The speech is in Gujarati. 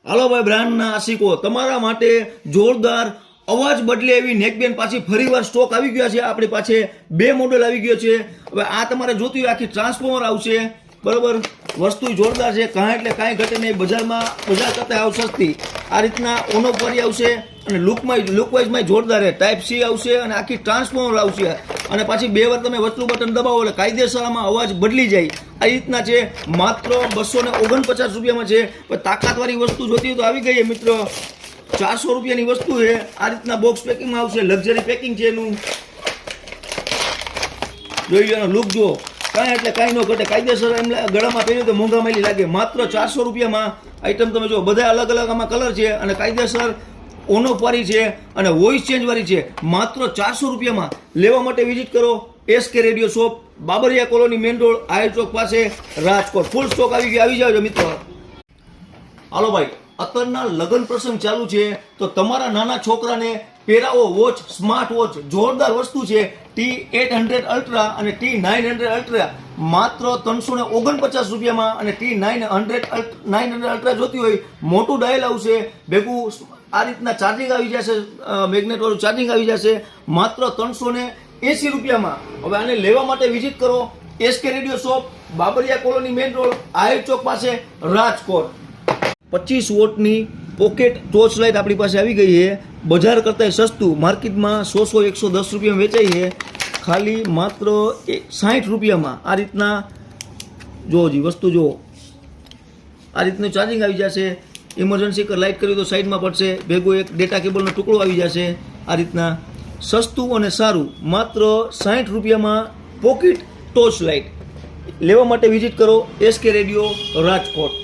હાલો ભાઈ બ્રાન્ડના આશિકો, તમારા માટે જોરદાર અવાજ બદલે એવી નેકબેન્ડ પાછી ફરીવાર સ્ટોક આવી ગયા છે. આપણી પાસે 2 મોડેલ આવી ગયો છે. હવે આ તમારે જોતી હોય આખી ટ્રાન્સફોર્મર આવશે, બરોબર. વસ્તુ જોરદાર છે, કાંઈ એટલે કાંઈ ઘટે નહીં. બજાર કરતાં આવ સસ્તી. આ રીતના ઓનોફરી આવશે અને લુકવાઇઝમાં જોરદાર છે. ટાઈપ સી આવશે અને આખી ટ્રાન્સફોર્મર આવશે. અને પાછી 2 વાર તમે વસ્તુ બટન દબાવો એટલે કાયદેસર આમાં અવાજ બદલી જાય. આ રીતના છે. માત્ર 249 રૂપિયામાં છે. તાકાતવાળી વસ્તુ જોતી હોય તો આવી ગઈ મિત્રો. 400 રૂપિયાની વસ્તુ છે. આ રીતના બોક્સ પેકિંગમાં આવશે. લક્ઝરી પેકિંગ છે એનું. જોઈ લો, લુક જુઓ. કાંઈ એટલે કાંઈ ન ઘટે. કાયદેસર એમ ગળામાં પહેર્યું તો મોંઘા માલી લાગે. માત્ર 400 રૂપિયામાં આઈટમ તમે જુઓ. બધા અલગ અલગ આમાં કલર છે અને કાયદેસર ઓનોફવાળી છે અને વોઇસ ચેન્જવાળી છે. માત્ર 400 રૂપિયામાં લેવા માટે વિઝિટ કરો SK radio shop, Babariya colony main road, આયર ચોક પાસે, રાજકોટ. ફૂલ સ્ટોક આવી જાવ મિત્રો. હાલો ભાઈ, અત્યારના લગ્ન પ્રસંગ ચાલુ છે તો તમારા નાના છોકરાને પહેરાવો વોચ, સ્માર્ટ વોચ જોરદાર વસ્તુ છે. T800 અલ્ટ્રા અને T900 અલ્ટ્રા માત્ર 349 રૂપિયામાં. અને T900 અલ્ટ્રા જોતી હોય મોટું ડાયલ આવશે, ભેગું આ રીતના ચાર્જિંગ આવી જશે, મેગ્નેટ વાળું ચાર્જિંગ આવી જશે. માત્ર 380 રૂપિયામાં. હવે આને લેવા માટે વિઝિટ કરો SK radio shop, Babariya colony main road, આયર ચોક પાસે, રાજકોટ. 25 વોટની પોકેટ ટોર્ચ લાઇટ આપણી પાસે આવી ગઈ છે. બજાર કરતાં સસ્તું. માર્કેટમાં 100-110 રૂપિયામાં વેચાય છે. ખાલી માત્ર 60 રૂપિયામાં. આ રીતના જુઓ જી, વસ્તુ જુઓ. આ રીતનું ચાર્જિંગ આવી જશે. ઇમરજન્સી લાઇટ કર્યું તો સાઈડમાં પડશે. ભેગું એક ડેટા કેબલનો ટુકડો આવી જશે. આ રીતના સસ્તું અને સારું. માત્ર 60 રૂપિયામાં પોકેટ ટોર્ચ લાઇટ. લેવા માટે વિઝિટ કરો SK રેડિયો રાજકોટ.